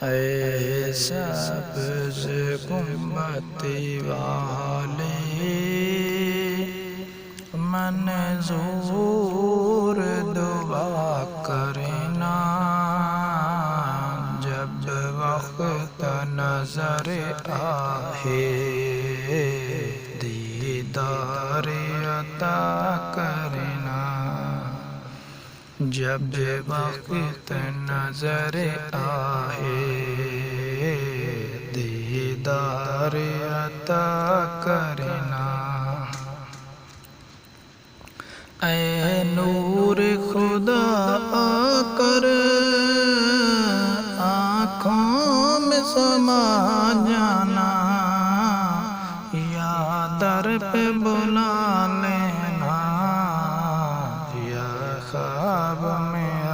اے سبز گنبدی والے منظور دعا کرنا، جب وقت نظر آئے دیدار عطا کرنا، جب وقت نظر آئے دیدار عطا کرنا۔ اے نور خدا آ کر آنکھوں میں سما جانا، یا در پہ بلا لینا، یا خواب میں آ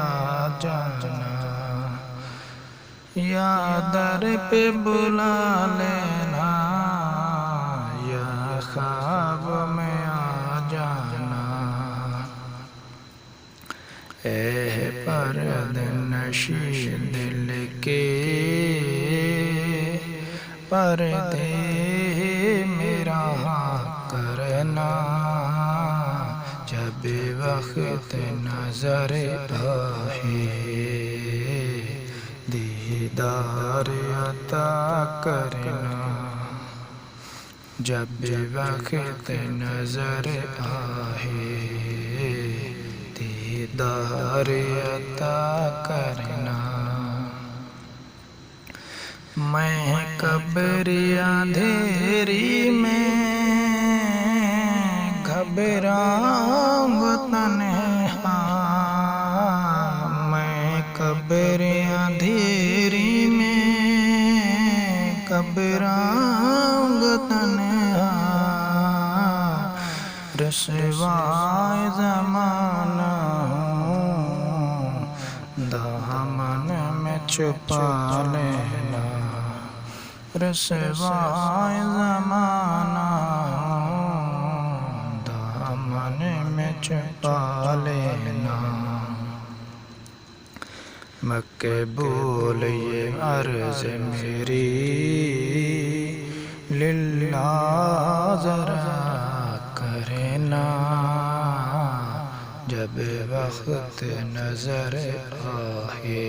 جانا، یا در پہ بلا لینا، یا خواب میں آ جانا۔ اے پردنشی دل کے پردے میرا کرنا، جب وقت نظر آئے دیدار عطا کرنا، جب وقت نظر آئے دیدار عطا کرنا۔ میں قبر اندھیری میں گھبراؤں گا تنہا، میں قبر اندھیری میں گھبراؤں گا تنہا، رسوائے زمانہ ہوں دامن میں چھپا لینا، رسوائے زمانہ ہوں دامن میں چھپا لینا۔ مقبول یہ عرض میری للہ ذرا کرنا، جب وقت نظر آئے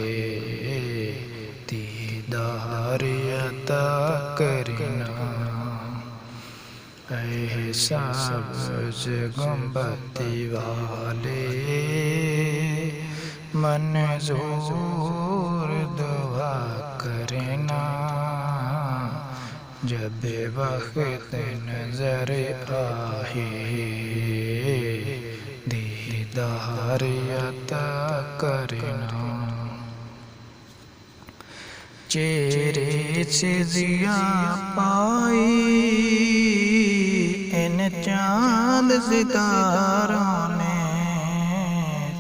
دیدار عطا کرنا۔ اے سبز گنبدی والے منظور دعا کرنا، جب وقت نظر آئے دیدار عطا کرنا۔ چہرے سے ضیاء پائی ان چاند ستاروں نے،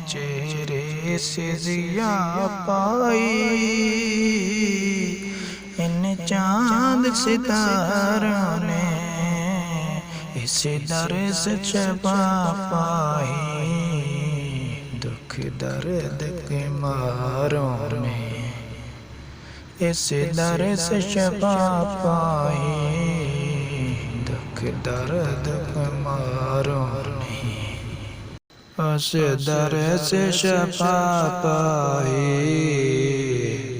چہرے سے ضیاء پائی ان چاند ستاروں نے، اس در سے چھپا پائی دکھ درد کے ماروں نے، اس در سے چھپا پائی دکھ درد کے ماروں نے، اس در سے چھپا پائی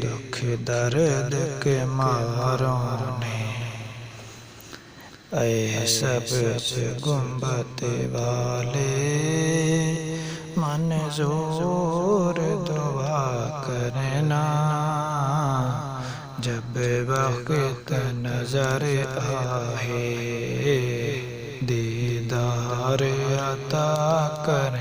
دکھ درد کے ماروں نے۔ اے سبز گنبد والے منظور دعا کرنا، جب وقت نظر آئے دیدار عطا کرنا۔